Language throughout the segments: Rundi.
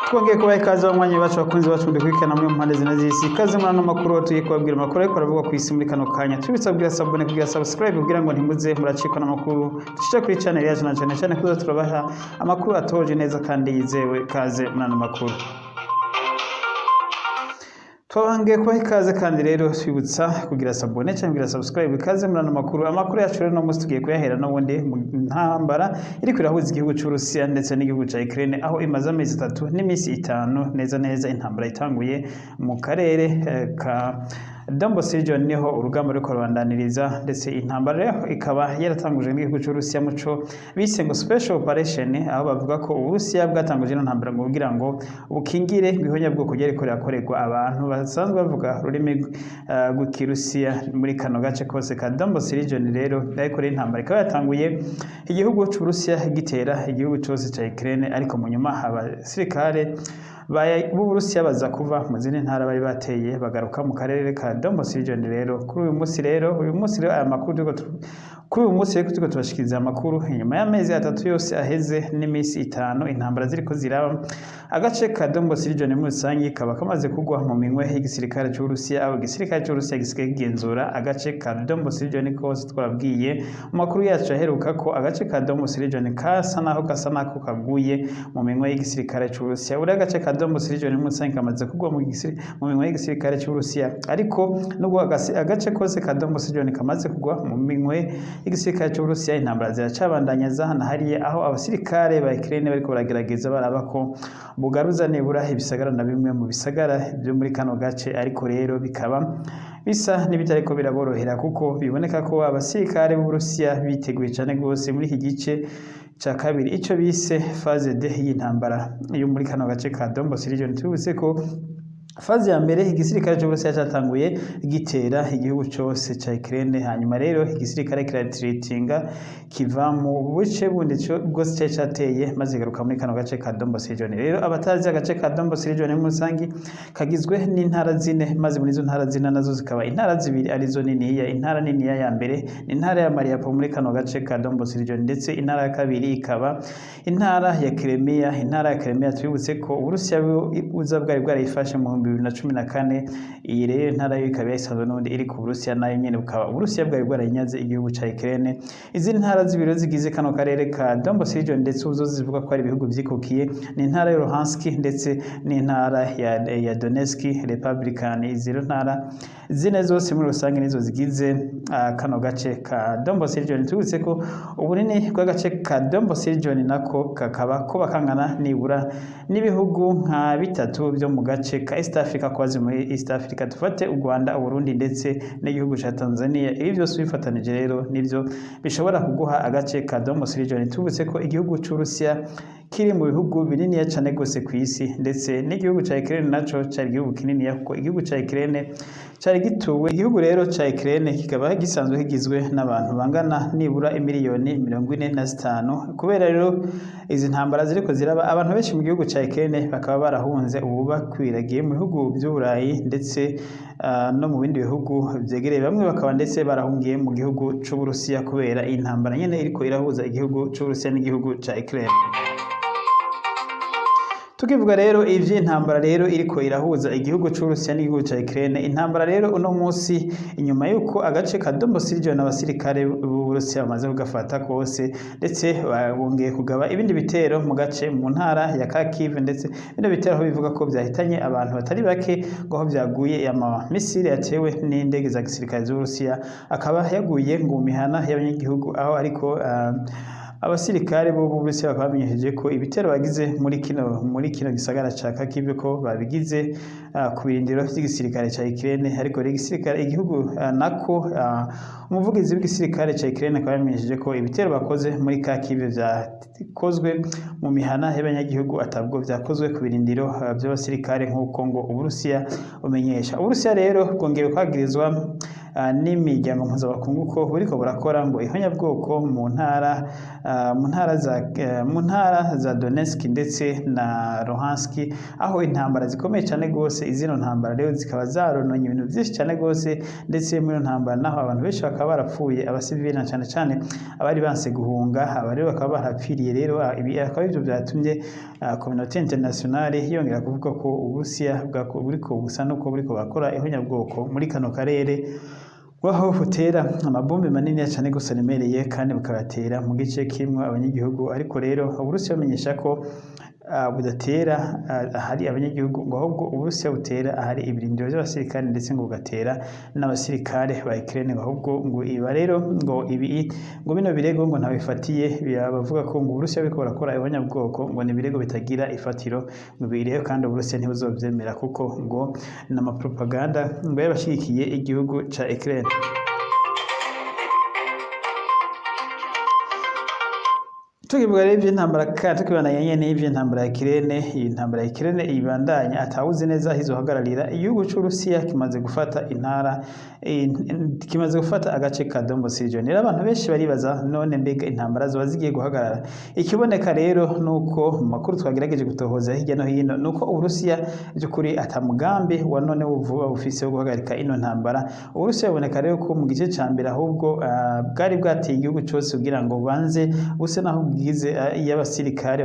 Twongeye kubaha ikaze abanywanyi bacu bakunzi bacu dukurikirana muri mpande zine z'isi. Ikaze muri ano makuru tugiye kubabwira amakuru ariko aravuga ku isi muri kano kanya. Tubibutsa kugira sabone kugira subscribe kugira ngo ntimuze muracikwa n'amakuru dushyize kuri channel yacu na cyane kuza turabaha amakuru atoje neza kandi yizewe. Ikaze muri ano makuru. Twabangiye kubaha ikaze kandi rero twibutsa kugira sabone cyangwa kugira subscribe. Ikaze muri ano makuru. Amakuru yacu rero no munsi tugiye kuyahera n'ubundi mu ntambara iri kwirahuza igihugu cy'Urusiya ndetse n'igihugu cya Ukraine, aho imaze amezi 3 n'iminsi 5 neza intambara itanguye mu karere ka Donbas region, niho urugamba ruri kubandaniriza, ndetse intambara rero ikaba yaratanguje n'igihugu cy'Urusiya muco bise ngo special operation, aho bavuga ko Uburusiya bwatanguje intambara ngo kugira ngo bukingire ibihonya bwo kugera ikorekorerwa abantu basanzwe bavuga ururimi rw'Ikirusiya muri kano gace kose ka Donbas region. Rero ariko intambara ikaba yatanguye igihugu cy'Uburusiya gitera igihugu cyose cya Ukraine, ariko mu nyuma abasirikare b'Uburusiya baza kuva mu zindi ntara bari bateye bagaruka mu karere ka Donbas region. Rero kuri uyu munsi rero aya makuru turiko tubashikiriza amakuru inyuma y'amezi 3 yose aheze n'iminsi 5 intambara ziriko ziraba. Agace ka Donbas region muri rusange kaba kamaze kugwa mu minwe y'igisirikare cy'Uburusiya, aho igisirikare cy'Uburusiya gisigaye kigenzura agace ka Donbas region kose. Twabwiye mu makuru yacu aheruka ko agace ka Donbas region kasa nako kaguye mu minwe y'igisirikare cy'Uburusiya. Uri agace ka Donbas region muri rusange kamaze kugwa mu minwe y'igisirikare cy'Uburusiya, ariko nubwo agace kose ka Donbas region kamaze kugwa mu minwe igisirikare cy'Uburusiya, intambara ziracabandanya zahana hariye, aho abasirikare ba Ukraine bariko baragerageza baraba ko bugaruza nibura ibisagara na bimwe mu bisagara byo muri kano gace, ariko rero bikaba bisa n'ibitariko biraborohera, kuko biboneka ko abasirikare b'Uburusiya biteguye cyane gose muri iki gice cha kabiri, ico bise phase D y'intambara yo muri kano gace ka Donbas region. Tuvuze ko fazi ya mbere igisirikare cy'Uburusiya cyatanguye gitera igihugu cyose cya Ukraine, hanyuma rero igisirikare kiratreatinga kiva mu buce bundi bwose cyari cyateye maze garuka muri kano gace ka Donbas region. Rero abatazi agace ka Donbas region mu rusange kagizwe n'intara zine, maze muri izo ntara zine nazo zikaba intara zibiri arizo niniya. Intara niniya ya mbere ni intara ya Mariupol muri kano gace ka Donbas region, ndetse intara ya kabiri ikaba intara ya Crimea. Intara ya Crimea twibutse ko Uburusiya buza bwari bwarayifashe mu 2014. Iyi rero ntara yo ikaba yasanzwe n'undi iri ku Burusiya, nayo nyene bukaba Uburusiya bwari bwarayinyaze igihugu cya Ukraine. Izi ntara zibiro zigize kano karere ka Donbas region, ndetse uzo zivuga ko ari ibihugu vyikukiye, ni intara ya Luhansk ndetse n'intara ya Donetsk Republican. Izi ntara zine zose muri rusange nizo zigize kano gace ka Donbas region. Tubutse ko ubunini bw'agace ka Donbas region nako kakaba ko bakangana nibura n'ibihugu nka bitatu byo mu gace ka East Africa, kwazi muri East Africa tufate u Rwanda, u Burundi ndetse n'igihugu cya Tanzania. Ibi byose bifatanije rero nivyo bishobora kuguha agace ka Donbas region. Tubutse ko igihugu cy'Urusiya kiri mu bihugu binini cyane gose ku isi, ndetse n'igihugu cya Ukraine naco cyari igihugu kinini, kuko igihugu cya Ukraine cyari gituwe. Igihugu rero cya Ukraine kikaba gisanzwe kigizwe n'abantu bangana nibura imiliyoni 45. Kubera rero izi ntambara ziriko ziraba, abantu benshi mu gihugu cya Ukraine bakaba barahunze, ubu bakwiragiye mu bihugu by'Uburayi ndetse no mu bindi bihugu byegereye. Bamwe bakaba ndetse barahungiye mu gihugu cy'Uburusiya kubera iyi ntambara nyene iriko irahuza igihugu cy'Uburusiya n'igihugu cya Ukraine. Tukivuga rero ivy'intambara rero iriko irahuza igihugu cy'Uburusiya n'igihugu cya Ukraine, intambara rero uno munsi inyuma yuko agace ka Donbas region abasirikare b'Uburusiya bamaze kugafata kose, ndetse bongeye kugaba ibindi bitero mu gace mu ntara ya Kharkiv, ndetse bino bitero aho bivuga ko byahitanye abantu batari bake, ngo aho byaguye ama misile yatewe n'indege za gisirikare z'Uburusiya akaba yaguye ngo mihana y'abanyagihugu, aho ariko abasirikare b'Uburusiya bakamenyesheje ko ibitero bagize muri kino gisagara ca Kharkiv ko babigize ku birindiro by'igisirikare ca Ukraine. Ariko igihugu nako umuvugizi w'igisirikare ca Ukraine akaba yamenyesheje ko ibitero bakoze muri Kharkiv vyakozwe mu mihana y'abanyagihugu, atabwo vyakozwe ku birindiro by'abasirikare nk'uko ngo Uburusiya bumenyesha. Uburusiya rero bwongeye kwagirizwa n'imiryango mpuzamakungu ko buriko burakora ngo ihonyabwoko mu ntara za Donetsk ndetse na Luhansk, aho intambara zikomeye cyane gose. Izino ntambara rero zikaba zarononye ibintu byinshi cyane gose, ndetse muri ntambara naho abantu benshi bakaba barapfuye, abasivili na cyane cyane abari banse guhunga, aba rero bakaba barapfiriye. Rero ibi akaba ibyo byatumye communauté internationale yongera kuvuga ko Uburusiya buriko busa nuko buriko bakora ihonyabwoko muri kano karere, waho butera amabombe manini cyane gusa remereye kandi bukabatera mu gice kimwe abanyagihugu. Ariko rero Uburusiya bamenyesha ko budatera ahari abanyagihugu, ngo ahubwo Uburusiya butera ahari ibirindiro by'abasirikare ndetse ngo bugatera n'abasirikare ba Ukraine. Ahubwo ngo iba rero ngo bino birego ngo ntabifatiye, bavuga ko ngo Uburusiya buriko burakora ihonyabwoko, ngo ni ibirego bitagira ifatiro, ngo birero kandi Uburusiya ntibuzovyemera kuko ngo n'amapropaganda ngo yabashigikiye igihugu ca Ukraine. Tukivuga rero ivy'intambara kandi tukibandanya n'ivy'intambara ya Ukraine, iyi ntambara ya Ukraine ibandanya atawuzi neza izohagararira. Igihugu c'Uburusiya kimaze gufata agace ka Donbas region. Rero abantu benshi baribaza none mbega intambara zoba zigiye guhagarara. Ikiboneka rero nuko mu makuru twagerageje gutohoza hirya no hino nuko Uburusiya by'ukuri atamugambi wa none vuba bufise wo guhagarika ino ntambara. Uburusiya buboneka rero ko mu gice ca mbere ahubwo bwari bwateye igihugu cyose kugira ngo banze buse naho y'abasirikare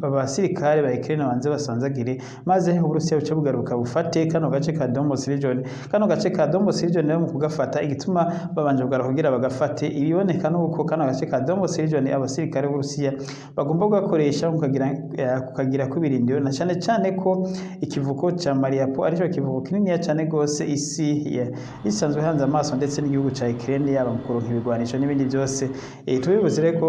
abasirikare ba Ukraine banze basanzagire, maze Uburusiya buca bugaruka bufate kano gace ka Donbas region. Kano gace ka Donbas region rero mu kugafata, igituma babanje kugaruka kugira bagafate, ibiboneka nuko kano gace ka Donbas region abasirikare b'Uburusiya bagomba gukoresha kukagira kubirindiro, na cyane cyane ko ikivuko ca Mariupol arico kivuko kinini cyane gose isi isanzwe hanze amaso, ndetse n'igihugu ca Ukraine yaba mu kuronka ibigwanisho n'ibindi byose. Tubibuze rero ko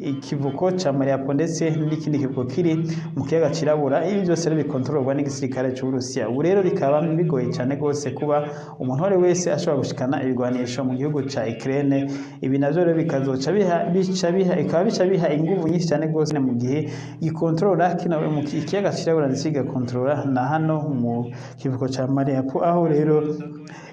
ikivuko ca Mariupol ndetse n'ikindi kivuko kiri mu kiyaga cirabura, ibi byose rero bikontororwa n'igisirikare c'Uburusiya. Ubu rero bikaba bigoye cyane gose kuba umuntu wari wese ashobora gushikana ibigwanisho mu gihugu ca Ukraine. Ibi navyo rero bikazoca bica biha inguvu nyinshi cyane gose mu gihe gikontorora kino mu kiyaga cirabura ndetse kigakontorora na hano mu kivuko ca Mariupol, aho rero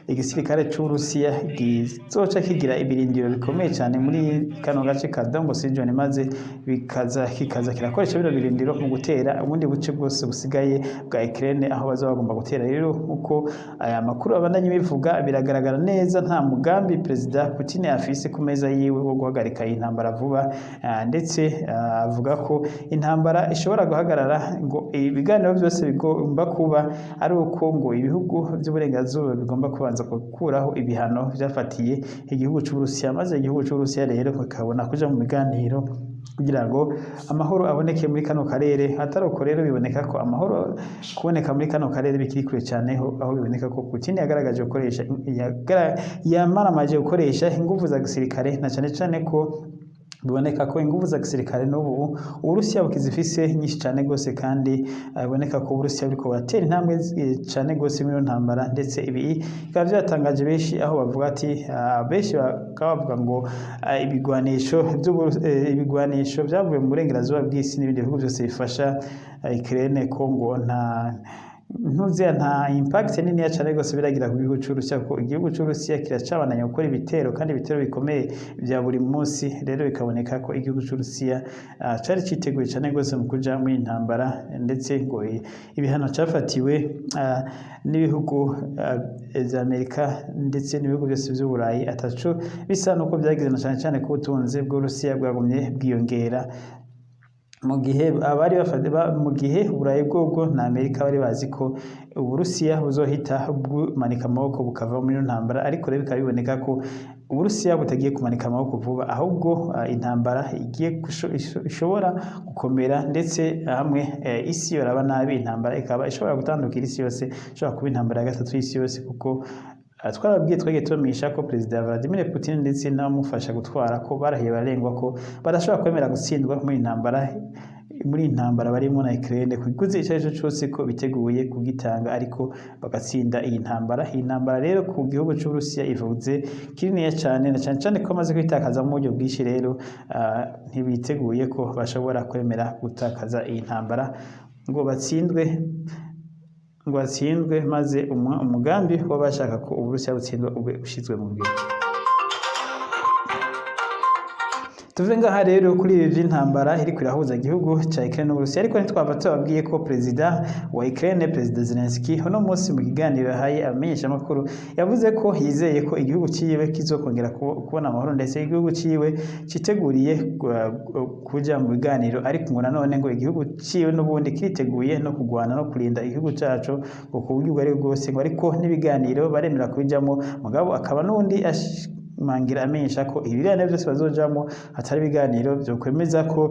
igisirikare c'Uburusiya gizoca kigira ibirindiro bikomeye cyane muri kano gace ka Donbas region, maze kikaza kirakoresha bino birindiro mu gutera ubundi buce bwose busigaye bwa Ukraine aho bazoba bagomba gutera. Rero uko aya makuru abandanye bivuga, biragaragara neza nta mugambi Perezida Putin afise ku meza yiwe wo guhagarika iyi ntambara vuba, ndetse avuga ko intambara ishobora guhagarara, ngo ibiganiro byose bigomba kuba ari uko ngo ibihugu by'uburengazuba bigomba kubanza gukuraho ibihano byafatiye igihugu c'Uburusiya, maze igihugu c'Uburusiya rero bakabona kuja mu biganiro kugira ngo amahoro aboneke muri kano karere. Atari uko rero biboneka ko amahoro kuboneka muri kano karere bikiri kure cyane, aho biboneka ko Putin yagaragaje gukoresha yamaramaje gukoresha ingufu za gisirikare, na cyane cyane ko biboneka ko ingufu za gisirikare n'ubu Uburusiya bukizifise nyinshi cyane gose, kandi biboneka ko Uburusiya buriko buratera intambwe cyane gose muri ntambara. Ndetse ibi bikaba byatangaje benshi, aho bavuga ati benshi bakaba bavuga ngo ibigwanisho byavuye mu burengerazuba bw'isi n'ibindi bihugu byose bifasha Ukraine ko ngo nta impact nini cyane gose biragira ku gihugu c'Uburusiya, ko igihugu c'Uburusiya kiracabandanya gukora ibitero, kandi ibitero bikomeye bya buri munsi. Rero bikaboneka ko igihugu c'Uburusiya cari citeguye cyane gose mu kuja muri intambara, ndetse ngo ibihano cafatiwe n'ibihugu za Amerika ndetse n'ibihugu byose by'Uburayi ataco bisa nuko byagize, na cyane cyane ko ubutunzi bw'Uburusiya bwagumye bwiyongera mu gihe Uburayi bwobwo na Amerika bari bazi ko Uburusiya buzohita bumanika amaboko bukava muri ntambara. Ariko rero bikaba biboneka ko Uburusiya butagiye kumanika amaboko vuba, ahubwo intambara igiye ishobora gukomera, ndetse hamwe isi yoraba nabi intambara ikaba ishobora gutandukira isi yose, ishobora kuba intambara ya gatatu y'isi yose, kuko twagiye tubamisha ko Perezida Vladimir Putin ndetse n'abamufasha gutwara ko barahiye barengwa ko badashobora kwemera gutsindwa muri intambara barimo na Ukraine, kuguze icyo aricyo cyose ko biteguye kugitanga ariko bagatsinda iyi ntambara. Iyi ntambara rero ku gihugu c'Uburusiya ivuze kininiya cyane, na cyane cyane ko amaze kwitakaza mu buryo bwinshi. Rero ntibiteguye ko bashobora kwemera gutakaza iyi ntambara ngo batsindwe ngo atsindwe maze umugambi w'abashaka ko Uburusiya butsindwa ube ushizwe mu ngiro. Tuve ngaha rero kuri ibi by'intambara iri kwirahuza igihugu ca Ukraine n'Uburusiya, ariko ntitwava tubabwiye ko perezida wa Ukraine, perezida Zelensky, uno munsi mu kiganiro yahaye abamenyeshamakuru yavuze ko yizeye ko igihugu ciwe kizokongera kubona amahoro, ndetse igihugu ciwe citeguriye kuja mu biganiro, ariko ngo nanone ngo igihugu ciwe n'ubundi kiriteguye no kugwana no kurinda igihugu cacu ngo ku buryo ubwo ari bwose, ngo ariko n'ibiganiro baremera kubijamwo, mugabo akaba n'undi mangira amenyesha ko ibiganiro byose bazojamo atari ibiganiro byo kwemeza ko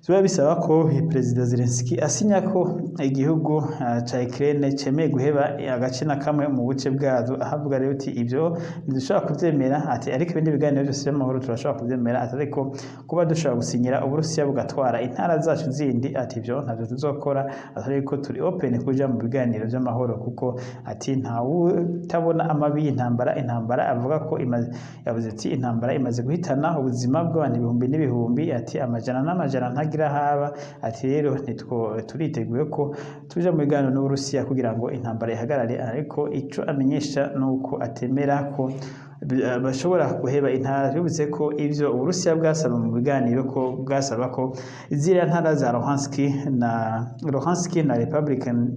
biba bisaba ko perezida Zelensky asinya ko igihugu ca Ukraine cemeye guheba agace na kamwe mu buce bwazo, ahavuga rero uti ibyo ntidushobora kuvyemera, ati ariko ibindi biganiro byose by'amahoro turashobora kuvyemera, ati ariko kuba dushobora gusinyira Uburusiya bugatwara intara zacu zindi, ati ibyo ntavyo tuzokora, ati ariko turi open kuja mu biganiro by'amahoro, kuko ati ntawutabona amabi y'intambara. Intambara avuga ko yavuze ati intambara imaze guhitana ubuzima bw'abantu ibihumbi n'ibihumbi, ati amajana n'amajana haba, ati rero turiteguye ko tuja mu biganiro n'Uburusiya kugira ngo intambara ihagarare, ariko ico amenyesha nuko atemera ko bashobora guheba intara. Bivuze ko ivyo Uburusiya bwasaba mu biganiro ko bwasaba ko ziriya ntara za Luhansk na Republican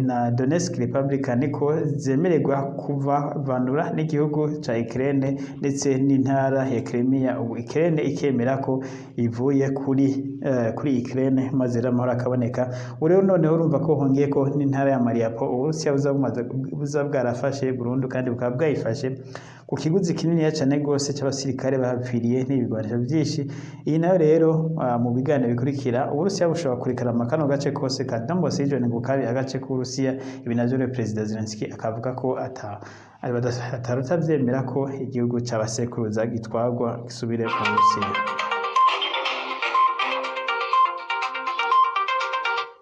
na Donetsk Republican ko zemererwa kuvanura n'igihugu ca Ukraine ndetse n'intara ya Crimea, ubu Ukraine ikemera ko ivuye kuri Ukraine maze amahoro akaboneka. Rero noneho urumva ko hongeye ko n'intara ya Mariupol Uburusiya buza bwarafashe burundu, kandi bukaba bwayifashe ku kiguzi kinini cyane gose cy'abasirikare bahapfiriye n'ibigwanisho byinshi. Iyi nayo rero mu biganiro bikurikira Uburusiya bushobora kurikarama kano gace kose ka Donbas region ngo kabi agace k'Uburusiya. Ibi navyo rero perezida Zelensky akavuga ko atavyemera ko igihugu c'abasekuruza gitwagwa gisubire ku Burusiya.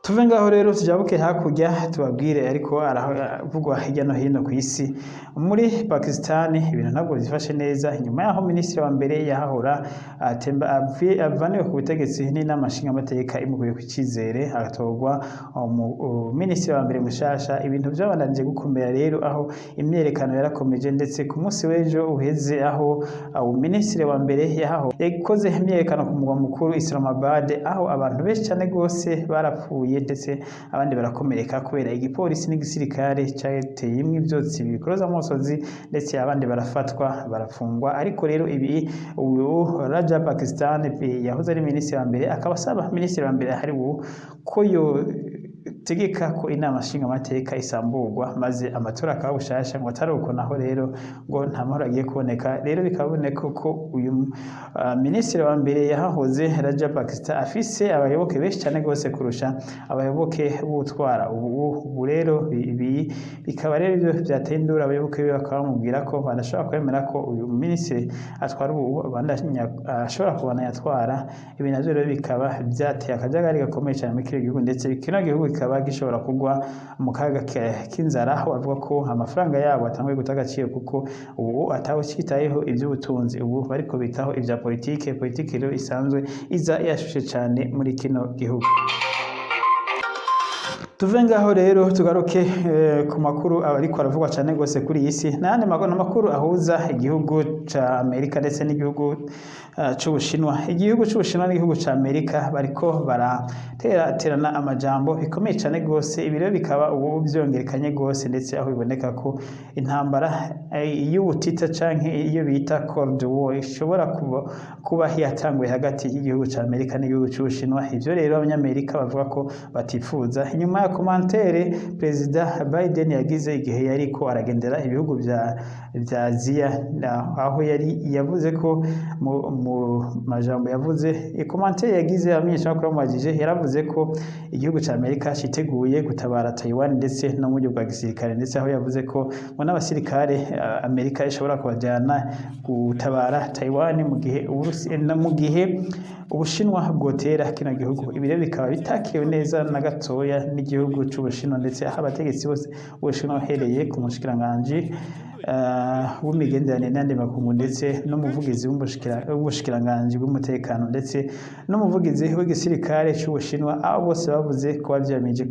Tuve ngaho rero tujabuke hakurya tubabwire ariko aravugwa hirya no hino ku isi. Muri Pakistan ibintu ntabwo bifashe neza, nyuma yaho minisitiri wa mbere yahahora avaniwe ku butegetsi n'inama nshingamateka imukuye ku cyizere, agatorwa minisitiri wa mbere mushasha. Ibintu byabandanije gukomera rero, aho imyerekano yarakomeje, ndetse ku munsi w'ejo uheze aho minisitiri wa mbere yakoze imyerekano ku mugwa mukuru Islamabad, aho abantu benshi cyane gose barapfuye ndetse abandi barakomereka kubera igipolisi n'igisirikare cyateye imwe ibyotsi bikoroza amosozi, ndetse abandi barafatwa barafungwa. Ariko rero ibi Raja Pakistan yahoze ari minisitiri wa mbere, akaba asaba minisitiri wa mbere hari ko tegeka ko inama nshingamateka isamburwa maze amatora akaba bushasha, ngo atari uko naho rero ngo nta mahoro agiye kuboneka. Rero bikaboneka ko uyu minisitiri wa mbere yahahoze Raja Pakistan afise abayoboke benshi cyane gose kurusha abayoboke b'utwara ubu rero ibi bikaba rero byo byatendura abayoboke be, bakaba bamubwira ko badashobora kwemera ko uyu minisitiri atwara ubu ashobora kubana yatwara. Ibi navyo rero bikaba byateye akajagari gakomeye cyane muri kino gihugu, ndetse kino gihugu kikaba gishobora kugwa mu kaga k'inzara, aho bavuga ko amafaranga yabo atanguye guta agaciro, kuko ubu atawukitayeho iby'ubutunzi, ubu bariko bitaho ibya politike rero isanzwe iza yashushe cyane muri kino gihugu. Tuve ngaho rero tugaruke ku makuru ariko aravugwa cyane gose kuri iyi si, n'ayandi makuru ahuza igihugu ca Amerika ndetse n'igihugu c'Ubushinwa. Igihugu c'Ubushinwa n'igihugu ca Amerika bariko baraterana amajambo bikomeye cyane gose. Ibi rero bikaba ubu byongerekanye gose, ndetse aho biboneka ko intambara y'ubutita canke iyo bita Cold War ishobora kuba yatanguye hagati y'igihugu ca Amerika n'igihugu c'Ubushinwa. Ivyo rero abanyamerika bavuga ko batifuza. Inyuma ya komantere perezida Biden yagize igihe yariko aragendera ibihugu vya Aziya, aho yavuze ko mu majambo yavuze komantere yagize amenyesha ko bamwagije, yaravuze ko igihugu ca Amerika citeguye gutabara Taiwan ndetse no mu buryo bwa gisirikare, ndetse aho yavuze ko ngo n'abasirikare Amerika ishobora kubajyana gutabara Taiwan mu gihe Ubushinwa bwotera kino gihugu. Ibi rero bikaba bitakiriwe neza na gatoya y'igihugu c'Ubushinwa ndetse aho abategetsi bose b'Ubushinwa bahereye ku mushikiranganji w'imigenderanire n'andi makungu ndetse n'umuvugizi w'ubushikiranganji bw'umutekano ndetse n'umuvugizi w'igisirikare c'Ubushinwa abo bose bavuze ko bavyamije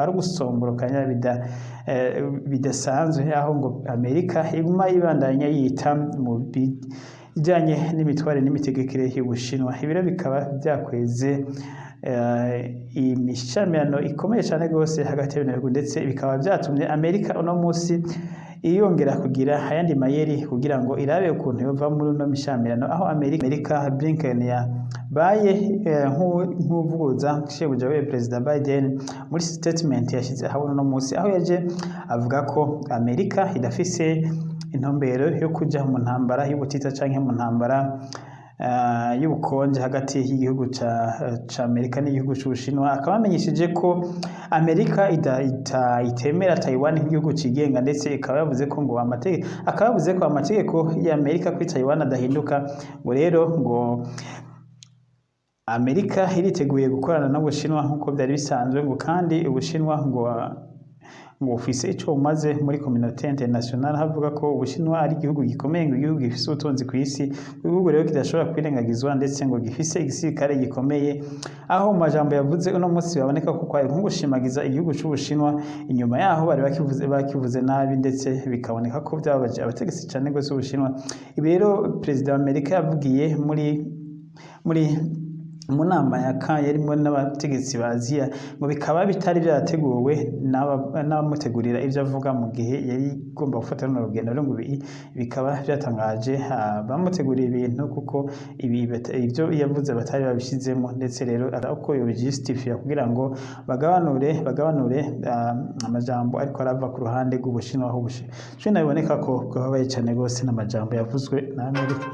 ari ugusomborokanya bidasanzwe aho ngo Amerika iguma yibandanya yita mu bijanye n'imitware n'imitegekere y'Ubushinwa. Ibiro bikaba vyakweze imishamirano ikomeye cyane rwose hagati y'ibihugu ndetse bikaba vyatumye Amerika uno munsi iyongera kugira ayandi mayeri kugira ngo irabe ukuntu yova muri no mishamirano aho Amerika Blinken yabaye nk'uvuguza shebuja we President Biden muri statement yashize aho uno munsi aho yaje avuga ko Amerika idafise intumbero yo kuja mu ntambara y'ubutita canke mu ntambara y'ubukonje hagati y'igihugu ca Amerika n'igihugu c'Ubushinwa. Akaba amenyesheje ko Amerika itemera Taiwan nk'igihugu cigenga ndetse ikaba yavuze ko ngo amategeko ya Amerika kuri Taiwan adahinduka ngo rero ngo Amerika iriteguye gukorana n'Ubushinwa nk'uko byari bisanzwe ngo kandi Ubushinwa ngo ufise ico umaze muri communauté internationale havuga ko Ubushinwa ari igihugu gikomeye ngo igihugu gifise ubutunzi ku isi igihugu rero kidashobora kwirengagizwa ndetse ngo gifise igisirikare gikomeye aho mu majambo yavuze uno munsi baboneka ko kwari nko gushimagiza igihugu c'Ubushinwa inyuma yaho bari bakivuze nabi ndetse bikaboneka ko byababaje abategetsi cyane gose Ubushinwa. Ibi rero Perezida wa Amerika yavugiye muri mu nama yarimo n'abategetsi ba Aziya ngo bikaba bitari byarateguwe n'abamutegurira ibyo avuga mu gihe yari igomba gufata runo rugendo rero ngo bikaba byatangaje bamuteguriye ibintu kuko ibyo yavuze batari babishizemo ndetse rero uko yobijustifia kugira ngo bagabanure amajambo ariko arava ku ruhande rw'Ubushinwa aho Ubushinwa biboneka ko bwabaye cyane gose n'amajambo yavuzwe na Amerika.